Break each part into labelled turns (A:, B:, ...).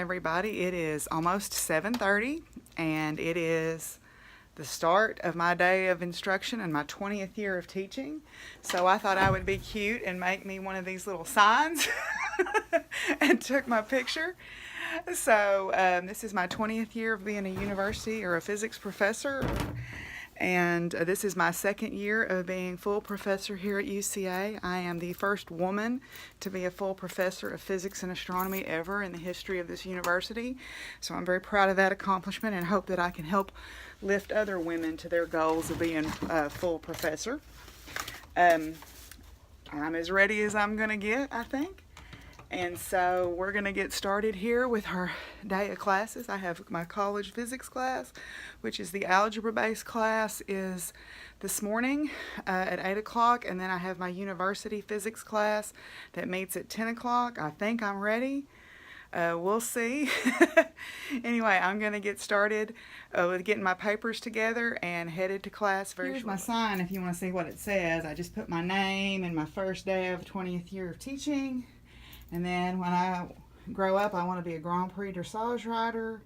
A: everybody. It is almost 7:30 and it is the start of my day of instruction and my 20th year of teaching. So I thought I would be cute and make me one of these little signs and took my picture. So this is my 20th year of being a university or a physics professor. And this is my second year of being full professor here at UCA. I am the first woman to be a full professor of physics and astronomy ever in the history of this university. So I'm very proud of that accomplishment and hope that I can help lift other women to their goals of being a full professor. I'm as ready as I'm going to get, I think. And so we're going to get started here with our day of classes. I have my college physics class, which is the algebra-based class, is this morning at 8 o'clock. And then I have my university physics class that meets at 10 o'clock. I think I'm ready. We'll see. Anyway, I'm going to get started with getting my papers together and headed to class very shortly. Here's my sign if you want to see what it says. I just put my name and my first day of 20th year of teaching. And then when I grow up, I want to be a Grand Prix dressage rider.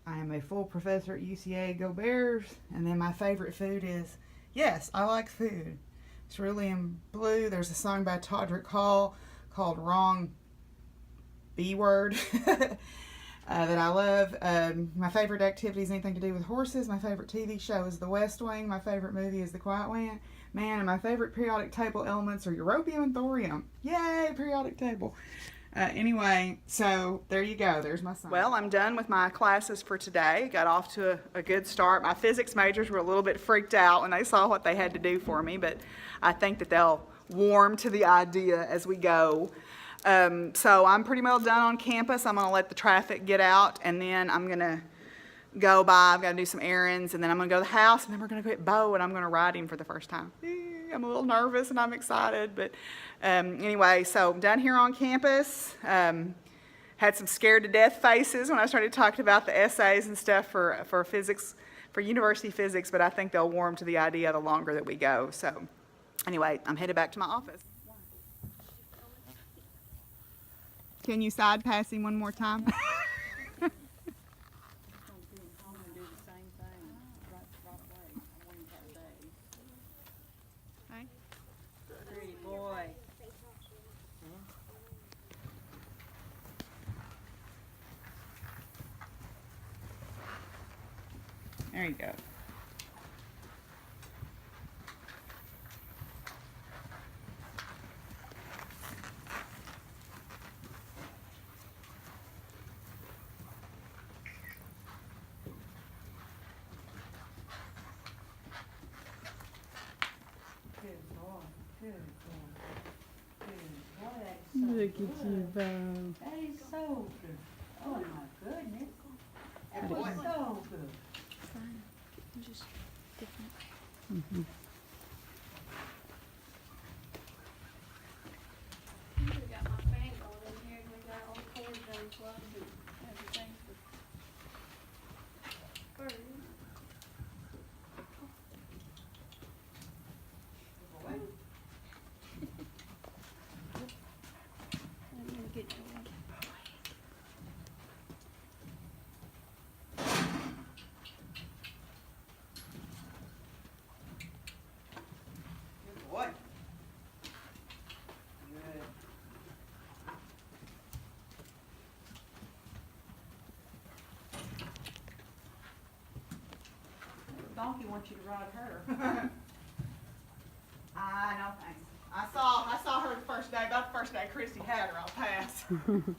A: I am a full professor at UCA. Go Bears. And then my favorite food is, yes, I like food. It's really in blue. There's a song by Todrick Hall called Wrong B Word that I love. My favorite activity is anything to do with horses. My favorite TV show is The West Wing. My favorite movie is The Quiet Man. And my favorite periodic table elements are europium and thorium. Yay, periodic table. Anyway, so there you go. There's my sign. Well, I'm done with my classes for today. Got off to a good start. My physics majors were a little bit freaked out when they saw what they had to do for me, but I think that they'll warm to the idea as we go. So I'm pretty well done on campus. I'm going to let the traffic get out, and then I'm going to go by. I've got to do some errands, and then I'm going to go to the house, and then we're going to go get Bo, and I'm going to ride him for the first time. I'm a little nervous, and I'm excited, but anyway, so I'm done here on campus. Had some scared to death faces when I started talking about the essays and stuff for physics, for university physics, but I think they'll warm to the idea the longer that we go. So anyway, I'm headed back to my office. Can you side pass him one more time?
B: Pretty boy.
A: There you go.
B: Look at you, Bo. That is so good. Oh my goodness. That was so good.
C: Fine. Just different.
A: Mm-hmm.
C: We got my fan going in here and we got all the cords unplugged and everything for birds. I'm gonna get you one.
A: Good boy. Good.
B: The donkey wants you to ride her.
A: No thanks. I saw her the first day. About the first day Christy had her, I'll pass. Good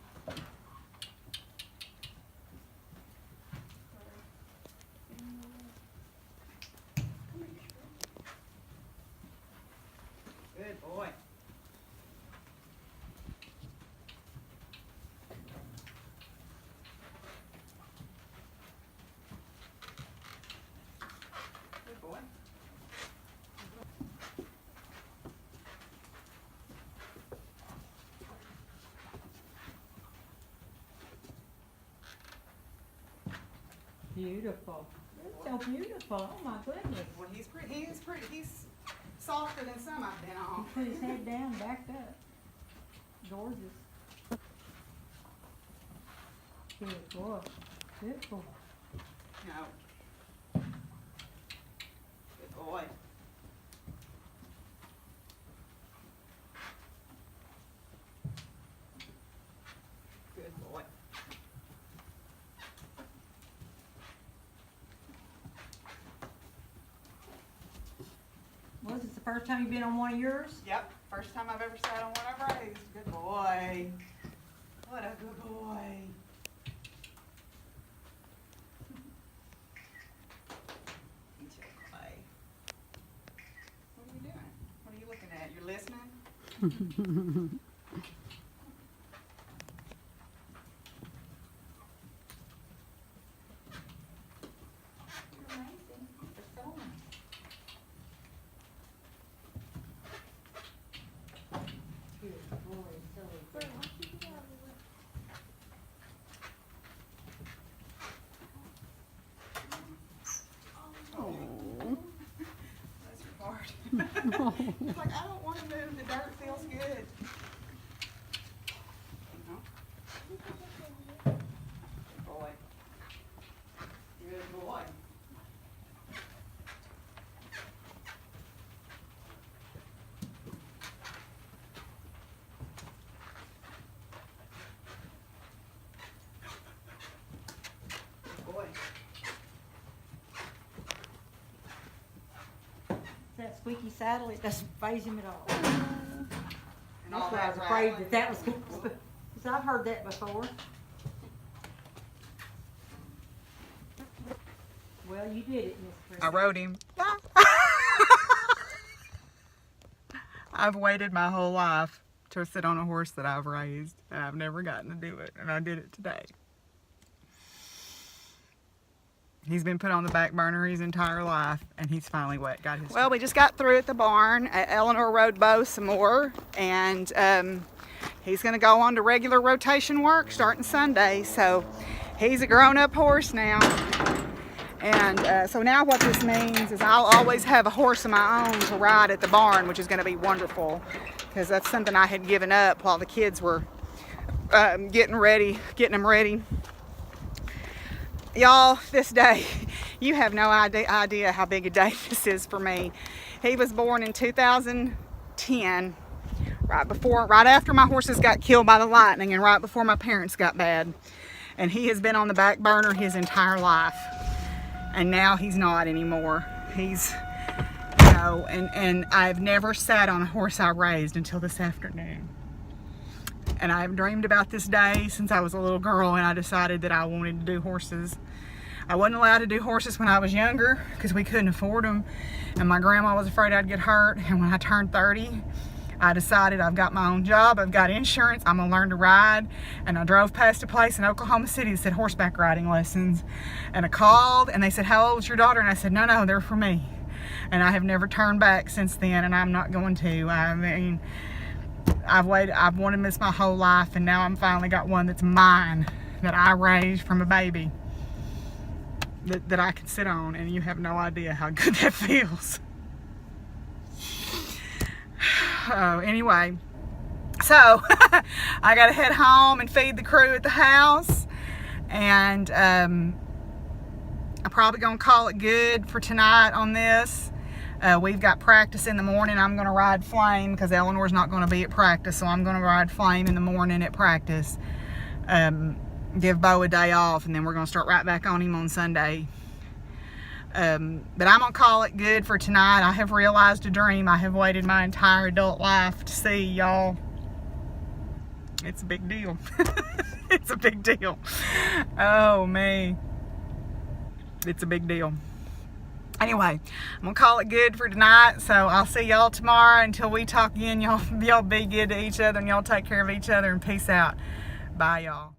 A: boy. Good boy.
B: Beautiful. It's so beautiful. Oh my goodness.
A: Well, he's pretty. He's softer than some I've been on.
B: He put his head down, backed up. Gorgeous. Good boy. Good boy.
A: No. Good boy. Good boy.
B: Was this the first time you've been on one of yours?
A: Yep, first time I've ever sat on one I've raised. Good boy. What a good boy. Good boy. What are you doing? What are you looking at? You're listening?
C: You're amazing.
A: You're so nice.
B: Good boy. So
C: Wait, why don't you get out of the way?
A: That's your part. He's like, I don't want to move. The dirt feels good. No? Good boy. Good boy. Good boy.
B: that squeaky saddle, it doesn't faze him at all.
A: And all
B: That's why I was
A: that
B: afraid
A: rattling.
B: that was going to, because I've heard that before. Well, you did it, Miss Christie.
A: I rode him. I've waited my whole life to sit on a horse that I've raised, and I've never gotten to do it, and I did it today. He's been put on the back burner his entire life, and he's finally got his. Well, we just got through at the barn. Eleanor rode Bo some more, and he's going to go on to regular rotation work starting Sunday. So he's a grown-up horse now. And so now what this means is I'll always have a horse of my own to ride at the barn, which is going to be wonderful, because that's something I had given up while the kids were getting them ready. Y'all, this day, you have no idea how big a day this is for me. He was born in 2010, right after my horses got killed by the lightning and right before my parents got bad. And he has been on the back burner his entire life. And now he's not anymore. He's, you know, and I've never sat on a horse I raised until this afternoon. And I've dreamed about this day since I was a little girl, and I decided that I wanted to do horses. I wasn't allowed to do horses when I was younger because we couldn't afford them, and my grandma was afraid I'd get hurt. And when I turned 30, I decided I've got my own job, I've got insurance, I'm gonna learn to ride. And I drove past a place in Oklahoma City that said horseback riding lessons, and I called and they said, how old's your daughter? And I said, no, they're for me. And I have never turned back since then, and I'm not going to. I mean, I've wanted this my whole life, and now I'm finally got one that's mine, that I raised from a baby, that I can sit on, and you have no idea how good that feels. Anyway, so I gotta head home and feed the crew at the house, and I'm probably gonna call it good for tonight on this. We've got practice in the morning. I'm gonna ride Flame because Eleanor's not gonna be at practice, so I'm gonna ride Flame in the morning at practice. Give Bo a day off, and then we're gonna start right back on him on Sunday. But I'm gonna call it good for tonight. I have realized a dream I have waited my entire adult life to see, y'all. It's a big deal. It's a big deal. Oh me, it's a big deal. Anyway, I'm gonna call it good for tonight, so I'll see y'all tomorrow. Until we talk again, y'all be good to each other, and y'all take care of each other, and peace out. Bye, y'all.